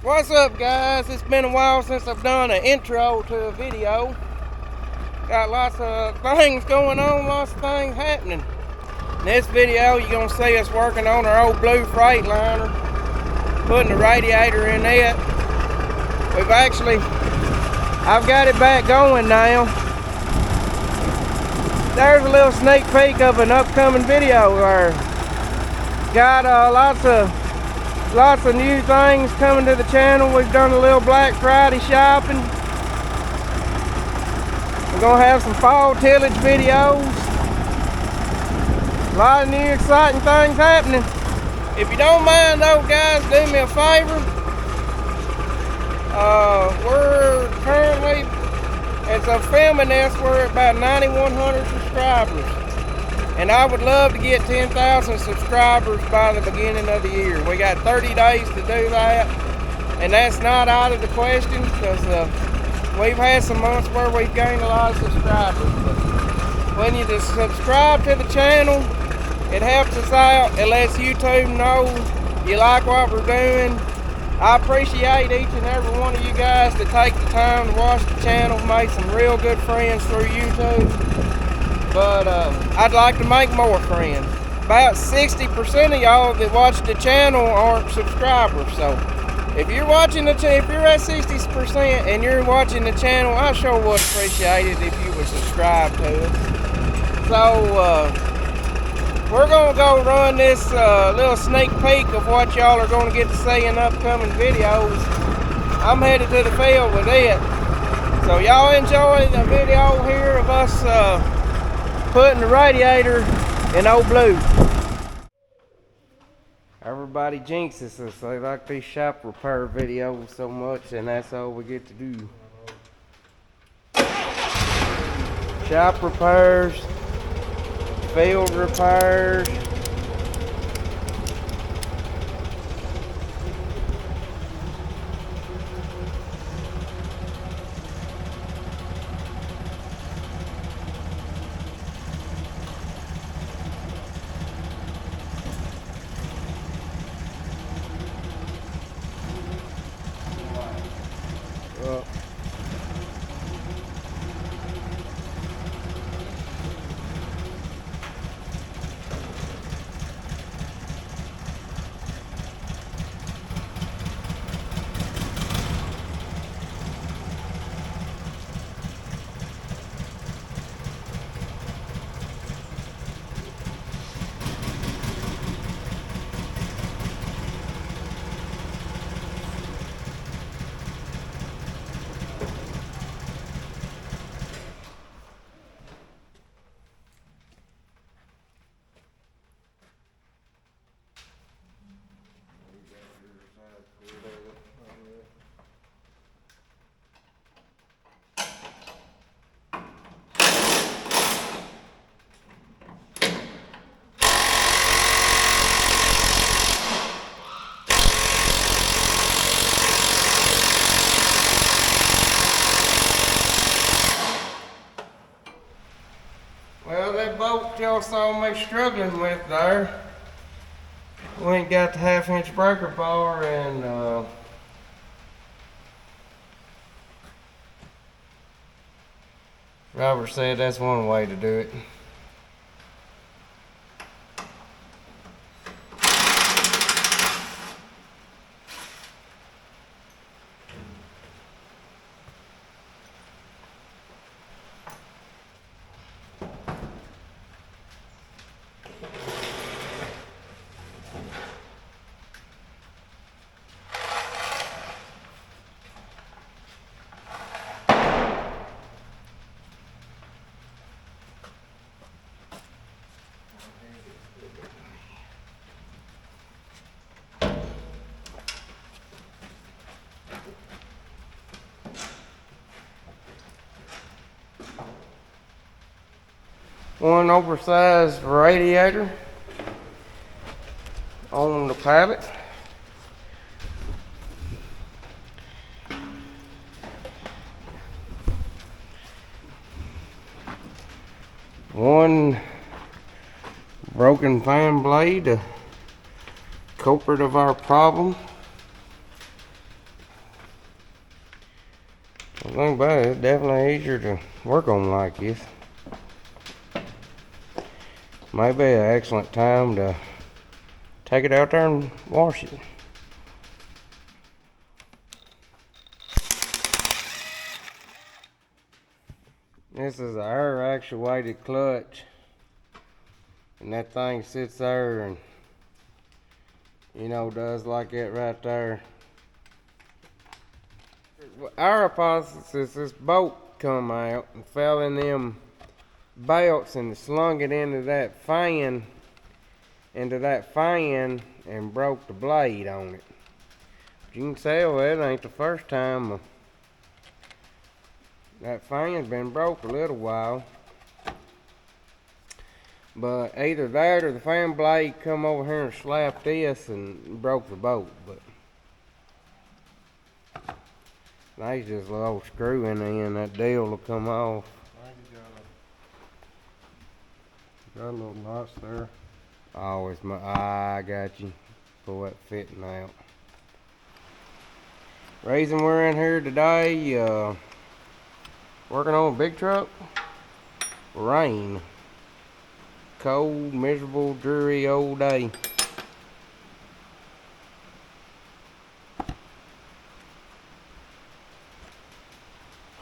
What's up, guys? It's been a while since I've done an intro to a video. Got lots of things going on, lots of things happening. In this video, you're going to see us working on our old blue Freightliner, putting the radiator in it. I've got it back going now. There's a little sneak peek of an upcoming video where got lots of new things coming to the channel. We've done a little Black Friday shopping. We're gonna have some fall tillage videos. A lot of new exciting things happening. If you don't mind though, guys, do me a favor. We're currently, as I'm filming this, we're at about 9,100 subscribers. And I would love to get 10,000 subscribers by the beginning of the year. We got 30 days to do that. And that's not out of the question because we've had some months where we've gained a lot of subscribers. But when you just subscribe to the channel, it helps us out. It lets YouTube know you like what we're doing. I appreciate each and every one of you guys that take the time to watch the channel. Made some real good friends through YouTube. But I'd like to make more friends. About 60% of y'all that watch the channel aren't subscribers. So if you're watching if you're at 60% and you're watching the channel, I sure would appreciate it if you would subscribe to us. So we're gonna go run this little sneak peek of what y'all are gonna get to see in upcoming videos. I'm headed to the field with it. So y'all enjoy the video here of us putting the radiator in old blue. Everybody jinxes us. They like these shop repair videos so much, and that's all we get to do. Shop repairs, field repairs. Well, that bolt y'all saw me struggling with there, we ain't got the 1/2-inch breaker bar, and Robert said that's one way to do it. One oversized radiator on the pallet. One broken fan blade, the culprit of our problem. The thing about it, it's definitely easier to work on like this. Maybe an excellent time to take it out there and wash it. This is an air actuated clutch, and that thing sits there and, you know, does like that right there. Our hypothesis, this bolt come out and fell in them belts and slung it into that fan and broke the blade on it. But you can tell it ain't the first time that fan's been broke a little while. But either that or the fan blade come over here and slapped this and broke the bolt. But there's just a little screw in there and that deal will come off. Got a little knots there. Oh, it's my I got you. Pull that fitting out. Reason we're in here today, working on a big truck. Rain. Cold, miserable, dreary old day.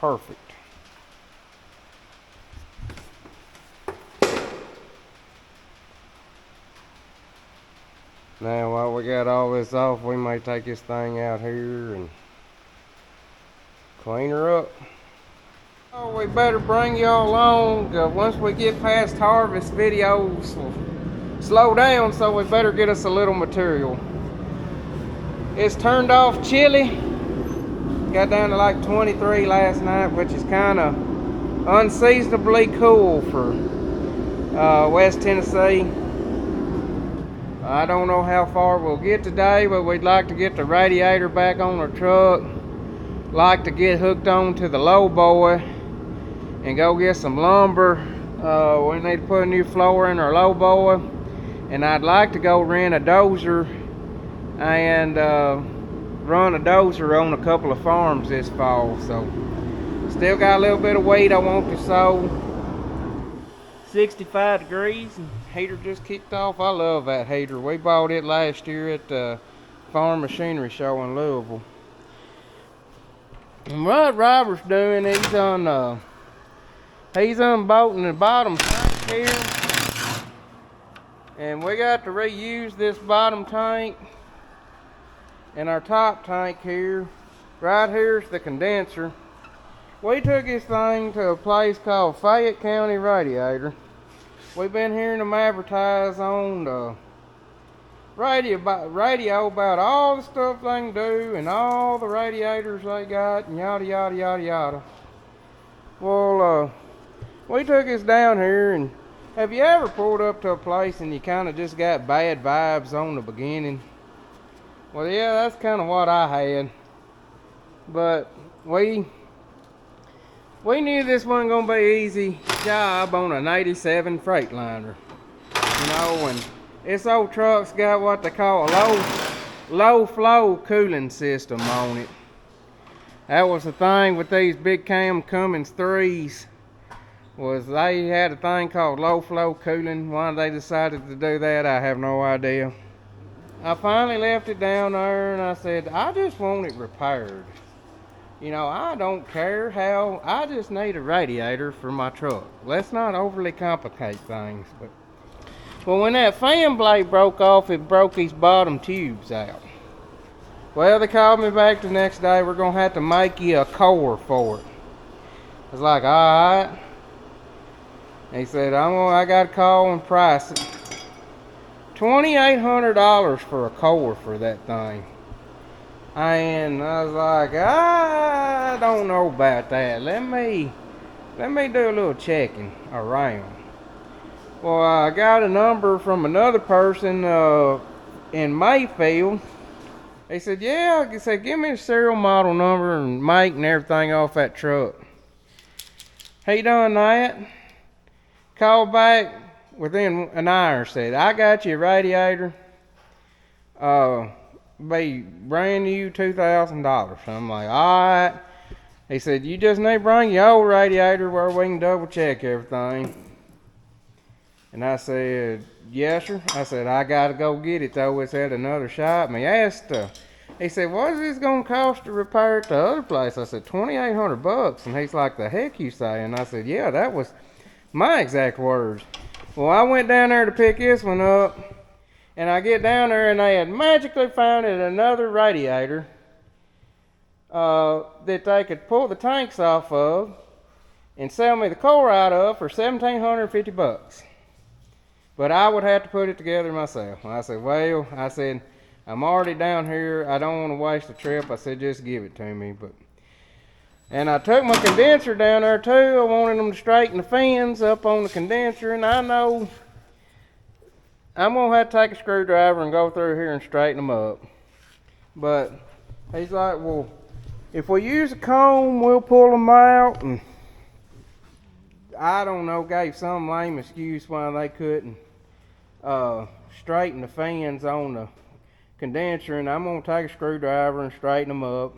Perfect. Now while we got all this off, we may take this thing out here and clean her up. Oh, we better bring y'all along. Once we get past harvest, videos will slow down, so we better get us a little material. It's turned off chilly. Got down to like 23 last night, which is kind of unseasonably cool for West Tennessee. I don't know how far we'll get today, but we'd like to get the radiator back on our truck. Like to get hooked on to the low boy and go get some lumber. We need to put a new floor in our low boy, and I'd like to go rent a dozer and run a dozer on a couple of farms this fall. So still got a little bit of weight I want to sow. 65 degrees and heater just kicked off. I love that heater. We bought it last year at the Farm Machinery Show in Louisville. And what Robert's doing, he's unbolting the bottom tank here, and we got to reuse this bottom tank and our top tank here. Right here's the condenser. We took this thing to a place called Fayette County Radiator. We've been hearing them advertise on the radio about all the stuff they can do and all the radiators they got and yada yada yada yada. Well, we took this down here, and have you ever pulled up to a place and you kind of just got bad vibes on the beginning? Well, yeah, that's kind of what I had. But we knew this wasn't going to be an easy job on an 87 Freightliner. You know, and this old truck's got what they call a low flow cooling system on it. That was the thing with these big cam Cummins 3s, was they had a thing called low flow cooling. Why they decided to do that, I have no idea. I finally left it down there and I said, I just want it repaired. You know, I don't care how, I just need a radiator for my truck. Let's not overly complicate things. But well, when that fan blade broke off, it broke these bottom tubes out. Well, they called me back the next day, we're gonna have to make you a core for it. I was like, all right. He said, I got to call and price it. $2,800 for a core for that thing. And I was like, I don't know about that. Let me do a little checking around. Well, I got a number from another person in Mayfield. He said, yeah, he said, give me the serial model number and make and everything off that truck. He done that. Called back within an hour, said, I got you a radiator. Be brand new $2,000. I'm like, all right. He said, you just need to bring your old radiator where we can double check everything. And I said, yes, sir. I said, I got to go get it, though. It's at another shop. And he asked, he said, what is this going to cost to repair it to the other place? I said, $2,800. And he's like, the heck you say? And I said, yeah, that was my exact words. Well, I went down there to pick this one up. And I get down there, and they had magically found it another radiator that they could pull the tanks off of and sell me the core out of for $1,750. But I would have to put it together myself. I said, well, I said, I'm already down here. I don't want to waste the trip. I said, just give it to me. And I took my condenser down there too. I wanted them to straighten the fins up on the condenser, and I know I'm gonna have to take a screwdriver and go through here and straighten them up. But he's like, well, if we use a comb, we'll pull them out. And I don't know, gave some lame excuse why they couldn't straighten the fins on the condenser, and I'm gonna take a screwdriver and straighten them up.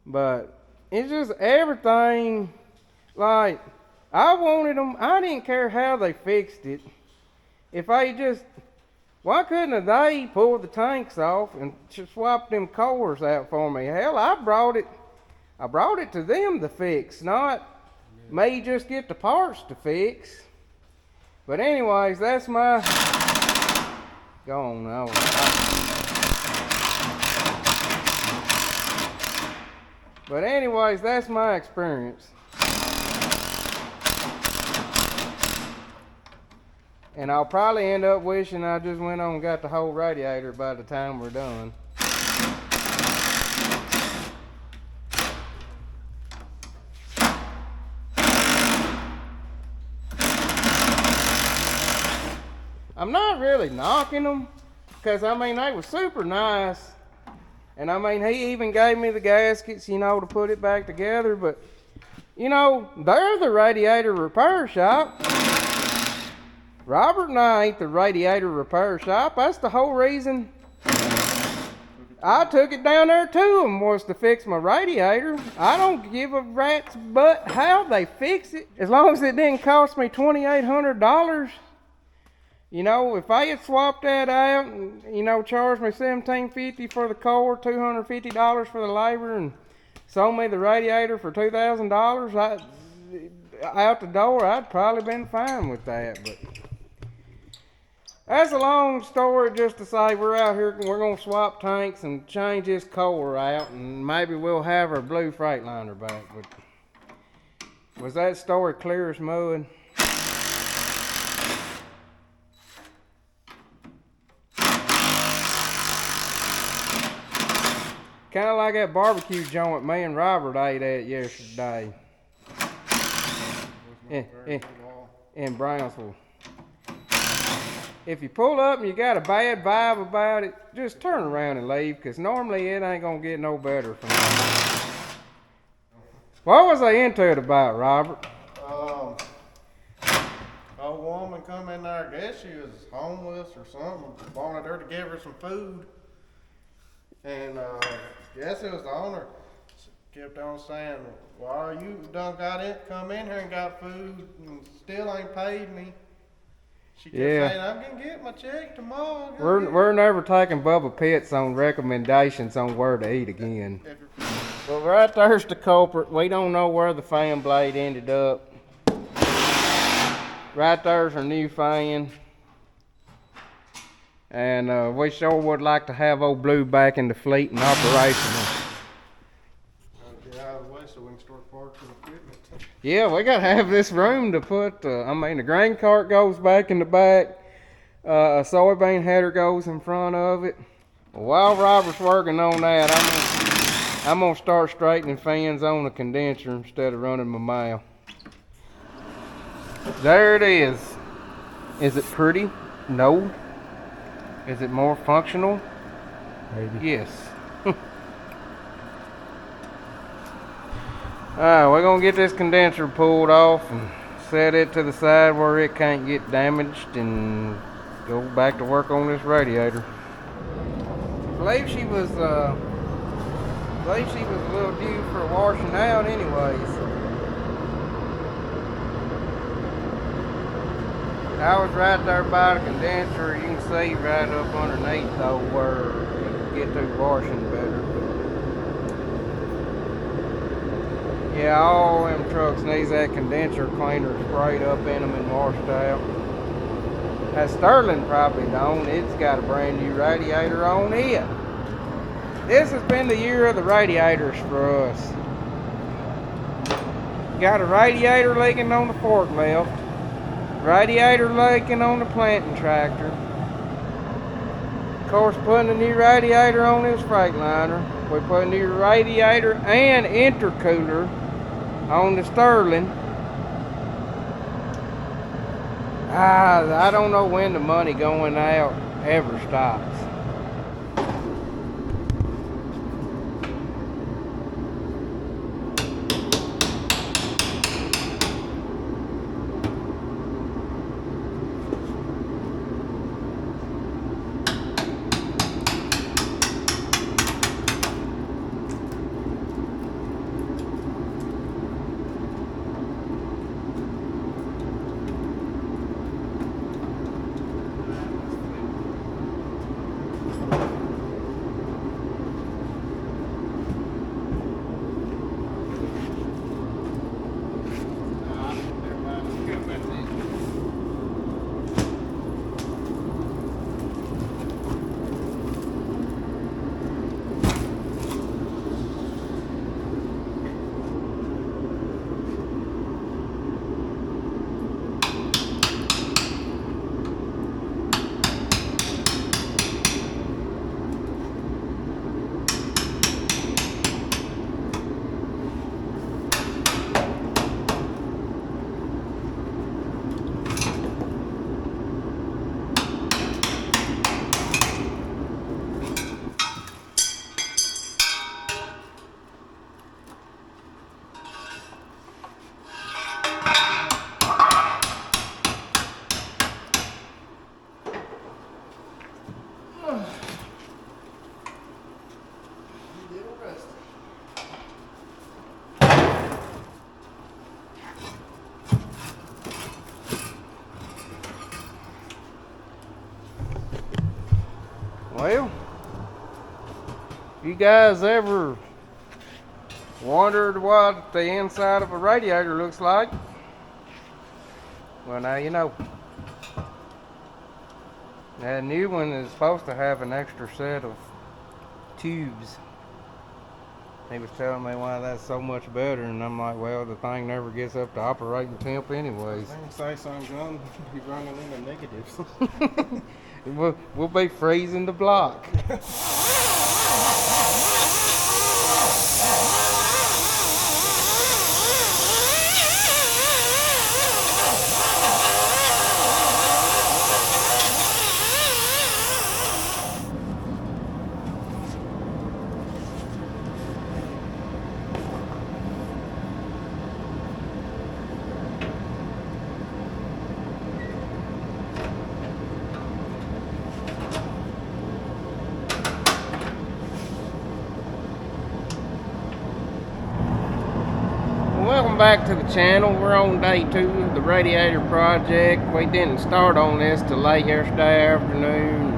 But it's just everything, like, I wanted them, I didn't care how they fixed it. If they just, why couldn't they pull the tanks off and just swap them cores out for me? Hell, I brought it to them to fix, not me just get the parts to fix. But anyways, that's my, go on now. But anyways, that's my experience. And I'll probably end up wishing I just went on and got the whole radiator by the time we're done. I'm not really knocking them, because I mean, they were super nice. And I mean, he even gave me the gaskets, you know, to put it back together. But, you know, they're the radiator repair shop. Robert and I ain't the radiator repair shop. That's the whole reason I took it down there to them, was to fix my radiator. I don't give a rat's butt how they fix it, as long as it didn't cost me $2,800. You know, if they had swapped that out and, you know, charged me $1,750 for the core, $250 for the labor, and sold me the radiator for $2,000, out the door, I'd probably been fine with that. But that's a long story just to say we're out here, we're going to swap tanks and change this core out, and maybe we'll have our blue Freightliner back. But was that story clear as mud? Kind of like that barbecue joint me and Robert ate at yesterday in Brownsville. If you pull up and you got a bad vibe about it, just turn around and leave, because normally it ain't going to get no better from that. What was they into it about, Robert? A woman come in there, I guess she was homeless or something, wanted her to give her some food. And guess it was the owner. Kept on saying, well, you done come in here and got food and still ain't paid me. She kept saying, I'm gonna get my check tomorrow. We're never taking Bubba Pitts on recommendations on where to eat again. Well, right there's the culprit. We don't know where the fan blade ended up. Right there's her new fan. And we sure would like to have old Blue back in the fleet and operational. Get out of the way so we can start parking equipment. Yeah, we got to have this room to put, I mean, the grain cart goes back in the back. A soybean header goes in front of it. While Robert's working on that, I'm going to start straightening fans on the condenser instead of running my mouth. There it is. Is it pretty? No. Is it more functional? Maybe. Yes. Alright, we're going to get this condenser pulled off and set it to the side where it can't get damaged and go back to work on this radiator. I believe she was believe she was a little due for washing out anyways. I was right there by the condenser. You can see right up underneath though where you can get through washing better. Yeah, all them trucks needs that condenser cleaner sprayed up in them and washed out. That Sterling probably don't. It's got a brand new radiator on it. This has been the year of the radiators for us. Got a radiator leaking on the forklift. Radiator leaking on the planting tractor. Of course, putting a new radiator on this Freightliner. We put a new radiator and intercooler on the Sterling. I don't know when the money going out ever stops. Well, you guys ever wondered what the inside of a radiator looks like? Well, now you know. That new one is supposed to have an extra set of tubes. He was telling me why that's so much better, and I'm like, well, the thing never gets up to operating temp anyways. I can say something, John. You're running into negatives. We'll be freezing the block. Welcome back to the channel. We're on day 2 of the Radiator project. We didn't start on this till late yesterday afternoon.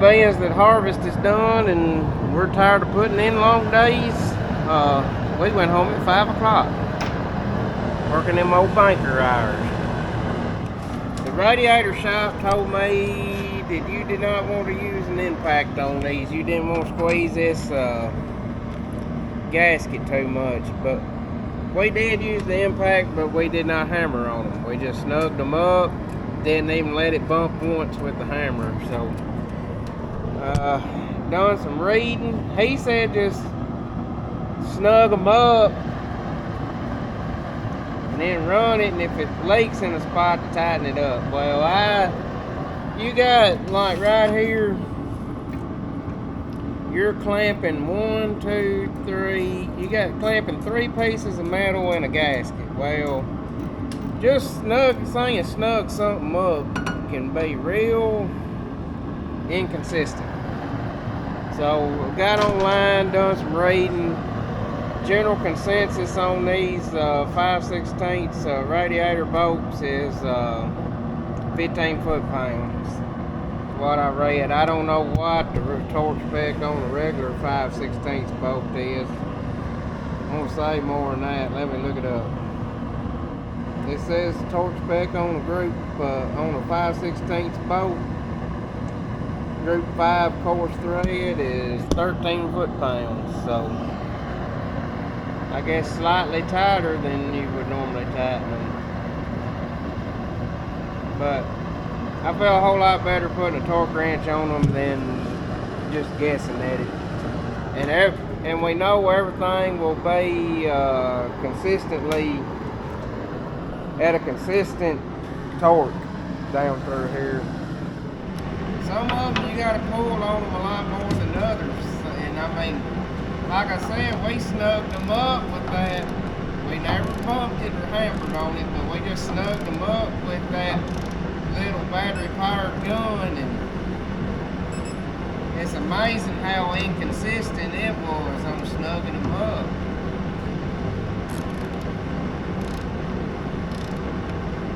Being that harvest is done and we're tired of putting in long days, we went home at 5 o'clock, working them old banker hours. The radiator shop told me that you did not want to use an impact on these. You didn't want to squeeze this gasket too much, but we did use the impact, but we did not hammer on them. We just snugged them up, didn't even let it bump once with the hammer. So done some reading. He said just snug them up and then run it, and if it leaks in a spot, to tighten it up. Well, you got like right here, you're clamping 1, 2, 3. You got clamping 3 pieces of metal in a gasket. Well, just saying snug something up can be real inconsistent. So got online, done some reading. General consensus on these 5/16 Radiator bolts is 15 foot-pounds. What I read. I don't know what the torque spec on a regular 5/16 bolt is. I'm gonna say more than that. Let me look it up. It says the torque spec on the group on a 5/16 bolt. Group 5 coarse thread is 13 foot-pounds. So I guess slightly tighter than you would normally tighten them. But I feel a whole lot better putting a torque wrench on them than just guessing at it. And we know everything will be consistently at a consistent torque down through here. Some of them you got to pull on them a lot more than others. And I mean, like I said, we snugged them up with that. We never pumped it or hampered on it, but we just snugged them up with that little battery powered gun, and it's amazing how inconsistent it was on snugging them up.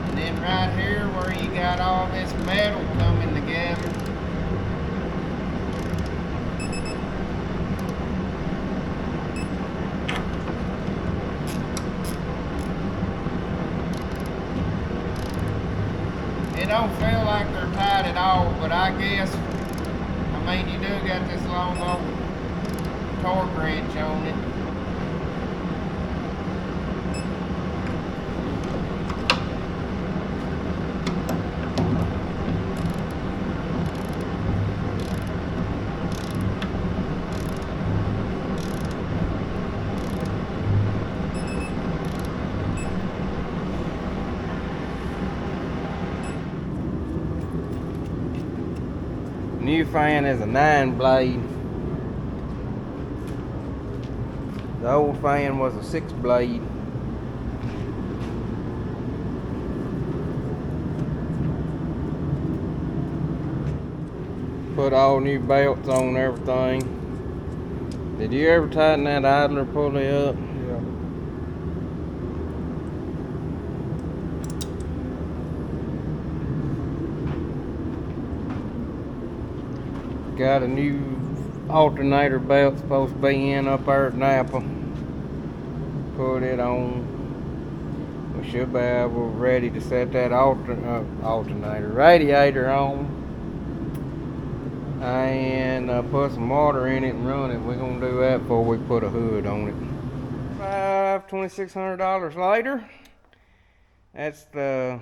And then right here where you got all this metal coming together, it don't feel like they're tight at all, but I guess, I mean, you do got this long old torque wrench on it. New fan is a 9-blade. The old fan was a 6-blade. Put all new belts on everything. Did you ever tighten that idler pulley up? Yeah. Got a new alternator belt supposed to be in up there at Napa. Put it on. We should be able ready to set that radiator on, and put some water in it and run it. We're gonna do that before we put a hood on it. $2,600 later. That's the,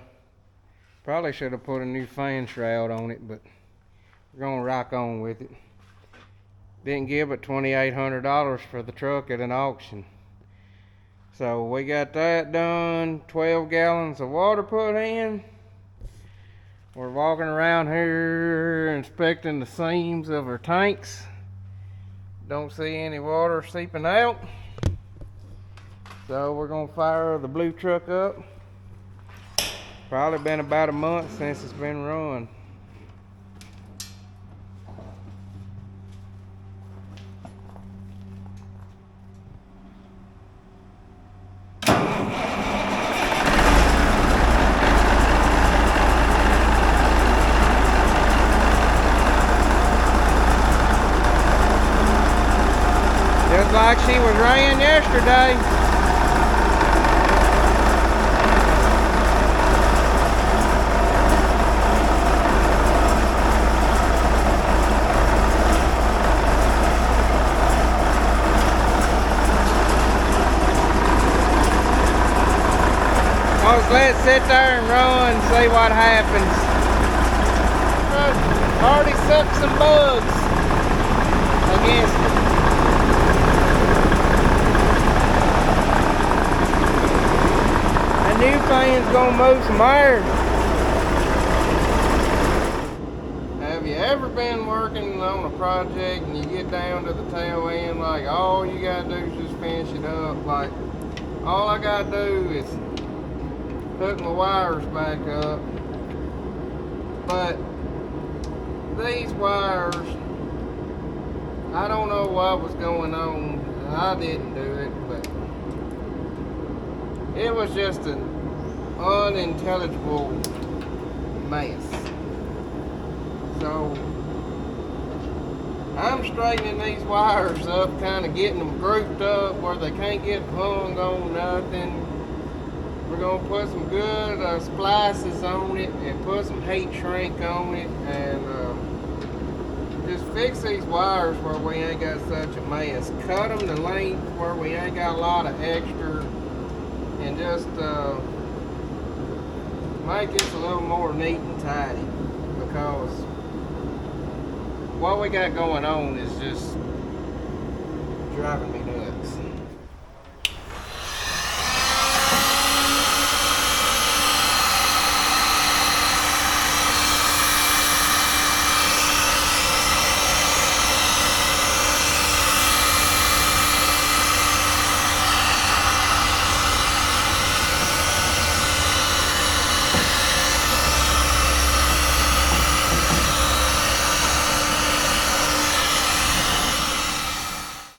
probably should have put a new fan shroud on it, but we're gonna rock on with it. Didn't give it $2,800 for the truck at an auction. So we got that done. 12 gallons of water put in. We're walking around here inspecting the seams of our tanks. Don't see any water seeping out. So we're gonna fire the blue truck up. Probably been about a month since it's been run. Just like she was ran yesterday. Let's sit there and run and see what happens. Already sucked some bugs against it. A new fan's gonna move some air. Have you ever been working on a project and you get down to the tail end, like all you gotta do is just finish it up? Like, all I gotta do is hook my wires back up, but these wires, I don't know what was going on. I didn't do it, but it was just an unintelligible mess. So I'm straightening these wires up, kind of getting them grouped up where they can't get hung on nothing. We're gonna put some good splices on it and put some heat shrink on it, and just fix these wires where we ain't got such a mess. Cut them to length where we ain't got a lot of extra, and just make this a little more neat and tidy, because what we got going on is just driving me nuts.